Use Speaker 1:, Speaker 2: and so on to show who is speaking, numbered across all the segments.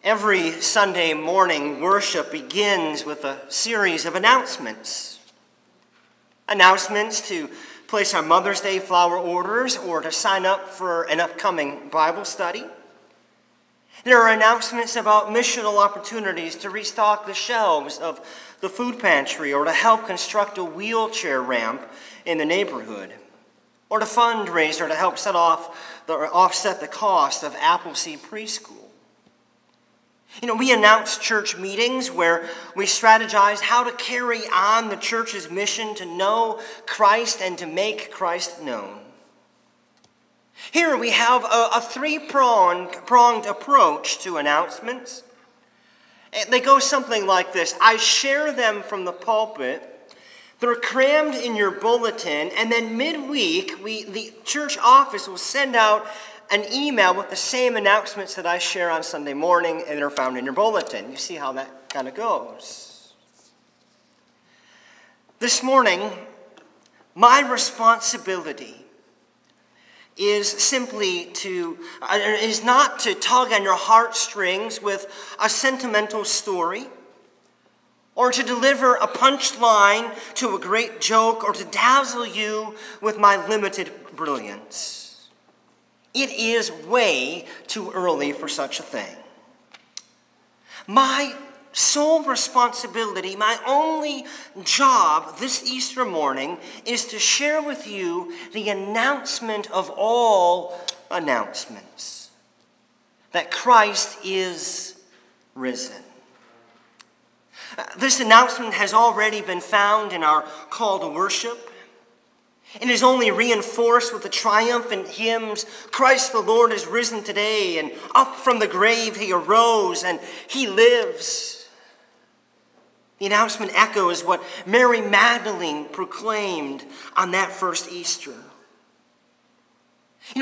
Speaker 1: Every Sunday morning, worship begins with a series of announcements. Announcements to place our Mother's Day flower orders or to sign up for an upcoming Bible study. There are announcements about missional opportunities to restock the shelves of the food pantry or to help construct a wheelchair ramp in the neighborhood, or to fundraise or to help offset the cost of Appleseed Preschool. We announce church meetings where we strategize how to carry on the church's mission to know Christ and to make Christ known. Here we have a three-pronged approach to announcements. They go something like this. I share them from the pulpit. They're crammed in your bulletin, and then midweek, the church office will send out an email with the same announcements that I share on Sunday morning and are found in your bulletin. You see how that kind of goes. This morning, my responsibility is not to tug on your heartstrings with a sentimental story, or to deliver a punchline to a great joke, or to dazzle you with my limited brilliance. It is way too early for such a thing. My sole responsibility, my only job this Easter morning is to share with you the announcement of all announcements, that Christ is risen. This announcement has already been found in our call to worship. It is only reinforced with the triumphant hymns, Christ the Lord is risen today, and up from the grave he arose, and he lives. The announcement echoes what Mary Magdalene proclaimed on that first Easter.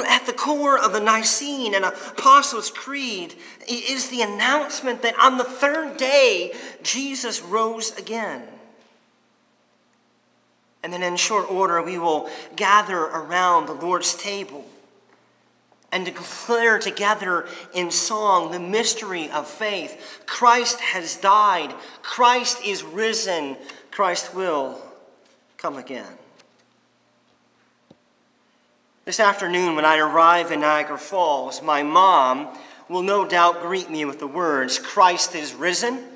Speaker 1: At the core of the Nicene and Apostles' Creed is the announcement that on the third day, Jesus rose again. And then in short order, we will gather around the Lord's table and declare together in song the mystery of faith. Christ has died. Christ is risen. Christ will come again. This afternoon, when I arrive in Niagara Falls, my mom will no doubt greet me with the words, Christ is risen,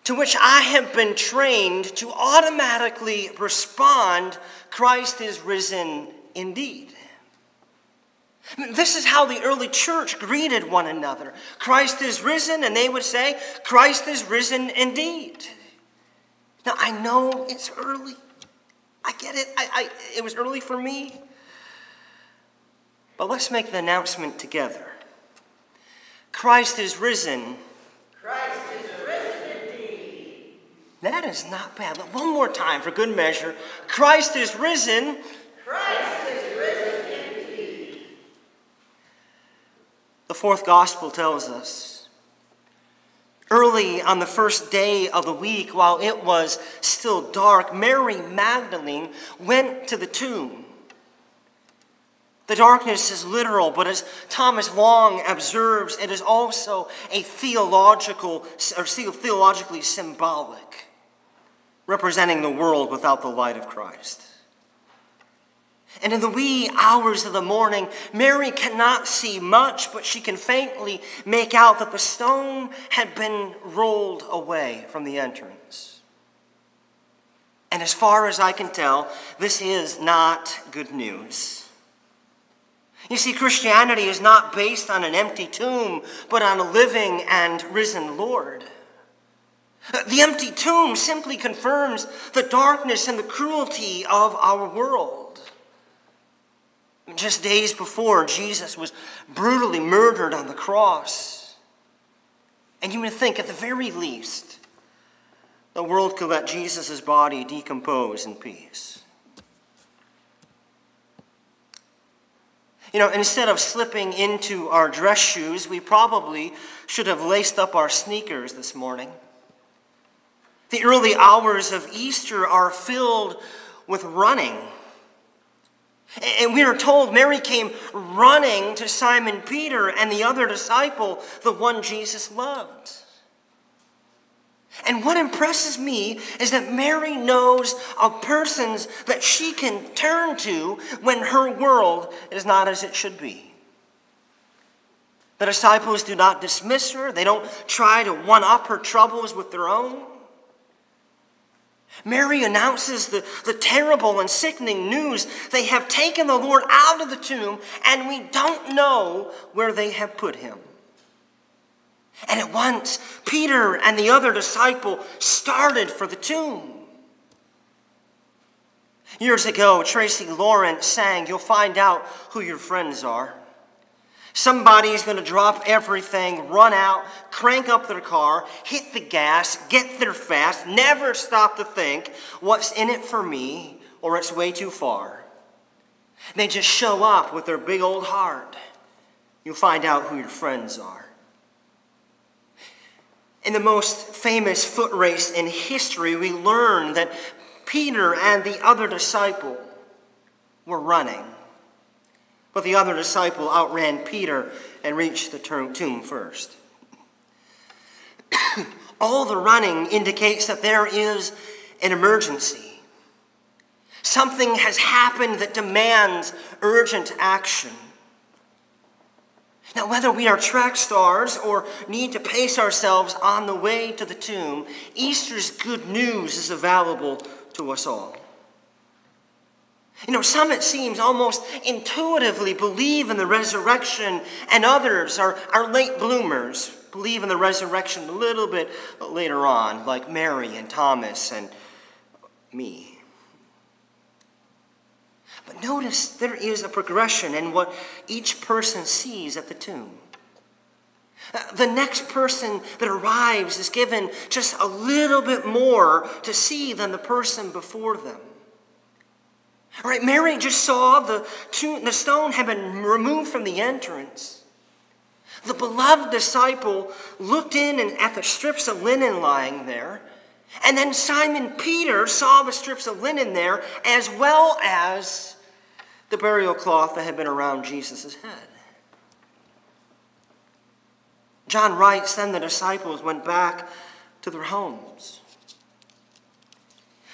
Speaker 1: to which I have been trained to automatically respond, Christ is risen indeed. This is how the early church greeted one another. Christ is risen, and they would say, Christ is risen indeed. Now, I know it's early. I get it. It was early for me. But let's make the announcement together. Christ is risen. Christ is risen indeed. That is not bad. One more time for good measure. Christ is risen. Christ is risen indeed. The fourth gospel tells us, early on the first day of the week, while it was still dark, Mary Magdalene went to the tomb. The darkness is literal, but as Thomas Long observes, it is also a theologically symbolic, representing the world without the light of Christ. And in the wee hours of the morning, Mary cannot see much, but she can faintly make out that the stone had been rolled away from the entrance. And as far as I can tell, this is not good news. You see, Christianity is not based on an empty tomb, but on a living and risen Lord. The empty tomb simply confirms the darkness and the cruelty of our world. Just days before, Jesus was brutally murdered on the cross. And you would think, at the very least, the world could let Jesus' body decompose in peace. Instead of slipping into our dress shoes, we probably should have laced up our sneakers this morning. The early hours of Easter are filled with running. And we are told Mary came running to Simon Peter and the other disciple, the one Jesus loved. And what impresses me is that Mary knows of persons that she can turn to when her world is not as it should be. The disciples do not dismiss her. They don't try to one-up her troubles with their own. Mary announces the terrible and sickening news. They have taken the Lord out of the tomb, and we don't know where they have put him. And at once, Peter and the other disciple started for the tomb. Years ago, Tracy Lawrence sang, "You'll find out who your friends are." Somebody's going to drop everything, run out, crank up their car, hit the gas, get there fast, never stop to think, what's in it for me, or it's way too far. They just show up with their big old heart. You'll find out who your friends are. In the most famous foot race in history, we learn that Peter and the other disciple were running. But the other disciple outran Peter and reached the tomb first. All the running indicates that there is an emergency. Something has happened that demands urgent action. Now, whether we are track stars or need to pace ourselves on the way to the tomb, Easter's good news is available to us all. Some, it seems, almost intuitively believe in the resurrection, and others are late bloomers, believe in the resurrection a little bit later on, like Mary and Thomas and me. But notice there is a progression in what each person sees at the tomb. The next person that arrives is given just a little bit more to see than the person before them. All right, Mary just saw the stone had been removed from the entrance. The beloved disciple looked in at the strips of linen lying there. And then Simon Peter saw the strips of linen there, as well as the burial cloth that had been around Jesus' head. John writes, then the disciples went back to their homes.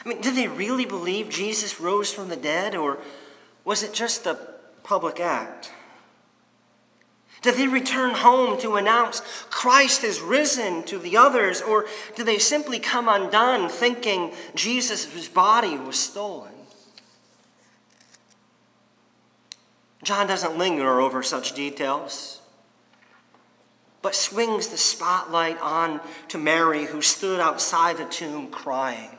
Speaker 1: Did they really believe Jesus rose from the dead, or was it just a public act? Did they return home to announce Christ is risen to the others, or did they simply come undone thinking Jesus' body was stolen? John doesn't linger over such details, but swings the spotlight on to Mary, who stood outside the tomb crying.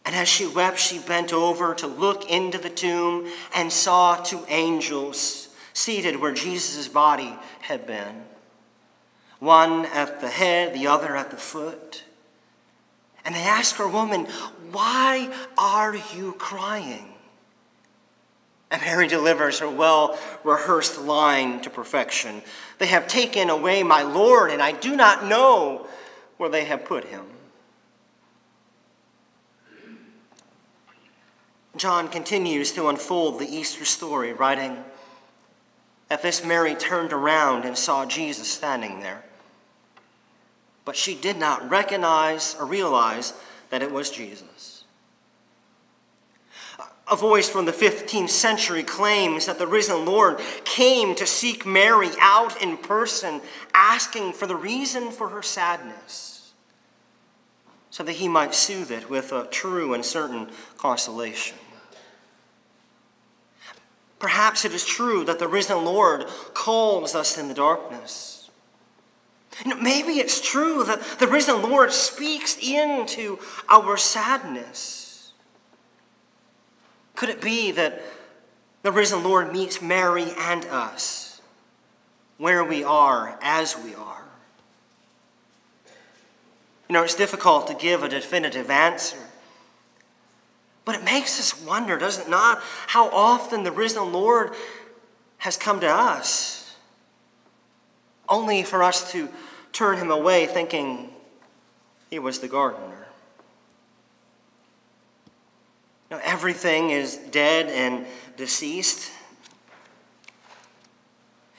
Speaker 1: And as she wept, she bent over to look into the tomb and saw two angels seated where Jesus' body had been. One at the head, the other at the foot. And they asked her, "Woman, why are you crying?" And Mary delivers her well-rehearsed line to perfection. "They have taken away my Lord, and I do not know where they have put him." John continues to unfold the Easter story, writing, "At this Mary turned around and saw Jesus standing there. But she did not recognize or realize that it was Jesus." A voice from the 15th century claims that the risen Lord came to seek Mary out in person, asking for the reason for her sadness, so that he might soothe it with a true and certain consolation. Perhaps it is true that the risen Lord calls us in the darkness. Maybe it's true that the risen Lord speaks into our sadness. Could it be that the risen Lord meets Mary and us where we are, as we are? It's difficult to give a definitive answer. But it makes us wonder, does it not, how often the risen Lord has come to us, only for us to turn him away thinking he was the gardener. Everything is dead and deceased.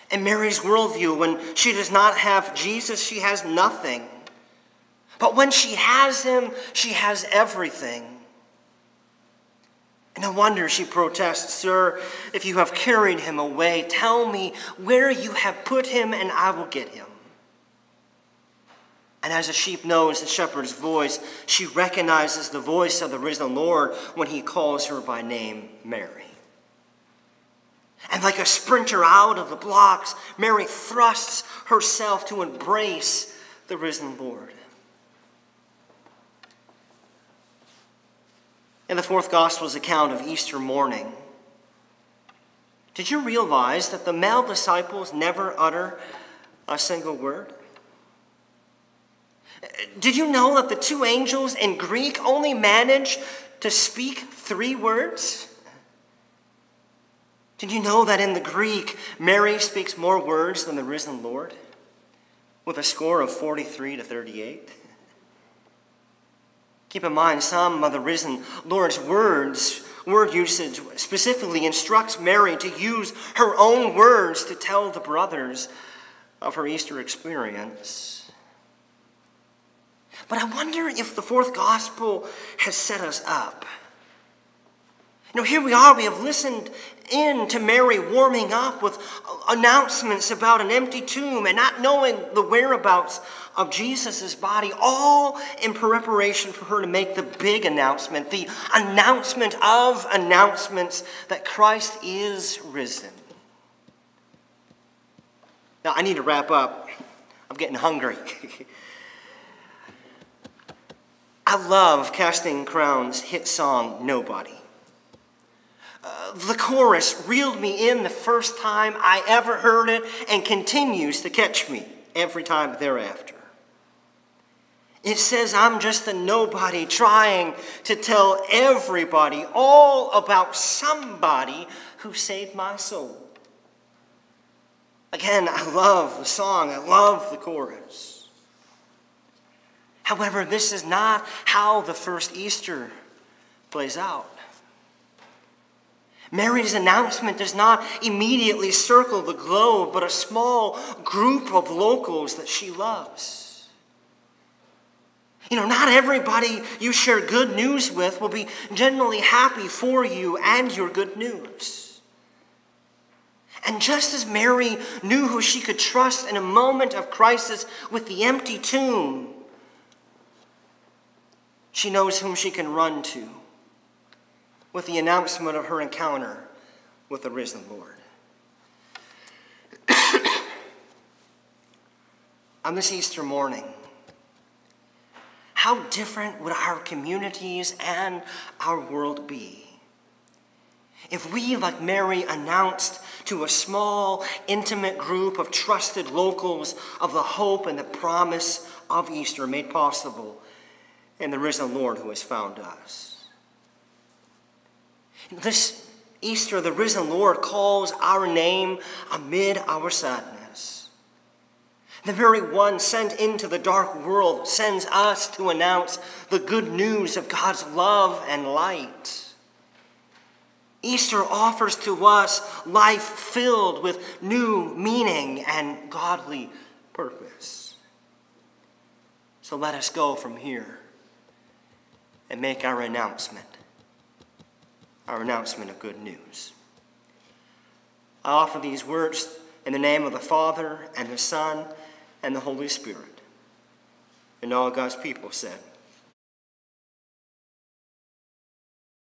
Speaker 1: In Mary's worldview, when she does not have Jesus, she has nothing. But when she has him, she has everything. And no wonder she protests, "Sir, if you have carried him away, tell me where you have put him, and I will get him." And as a sheep knows the shepherd's voice, she recognizes the voice of the risen Lord when he calls her by name, Mary. And like a sprinter out of the blocks, Mary thrusts herself to embrace the risen Lord. In the fourth Gospel's account of Easter morning, did you realize that the male disciples never utter a single word? Did you know that the two angels in Greek only manage to speak 3 words? Did you know that in the Greek, Mary speaks more words than the risen Lord, with a score of 43-38? Keep in mind, some of the risen Lord's word usage specifically instructs Mary to use her own words to tell the brothers of her Easter experience. But I wonder if the fourth Gospel has set us up. Here we are, we have listened in to Mary warming up with announcements about an empty tomb and not knowing the whereabouts of Jesus' body, all in preparation for her to make the big announcement, the announcement of announcements that Christ is risen. Now, I need to wrap up. I'm getting hungry. I love Casting Crown's hit song, "Nobody." The chorus reeled me in the first time I ever heard it and continues to catch me every time thereafter. It says, "I'm just a nobody trying to tell everybody all about somebody who saved my soul." Again, I love the song. I love the chorus. However, this is not how the first Easter plays out. Mary's announcement does not immediately circle the globe, but a small group of locals that she loves. Not everybody you share good news with will be genuinely happy for you and your good news. And just as Mary knew who she could trust in a moment of crisis with the empty tomb, she knows whom she can run to with the announcement of her encounter with the risen Lord. On this Easter morning, how different would our communities and our world be if we, like Mary, announced to a small, intimate group of trusted locals of the hope and the promise of Easter made possible in the risen Lord who has found us? This Easter, the risen Lord calls our name amid our sadness. The very one sent into the dark world sends us to announce the good news of God's love and light. Easter offers to us life filled with new meaning and godly purpose. So let us go from here and make our announcement of good news. I offer these words in the name of the Father, and the Son, and the Holy Spirit. And all God's people said,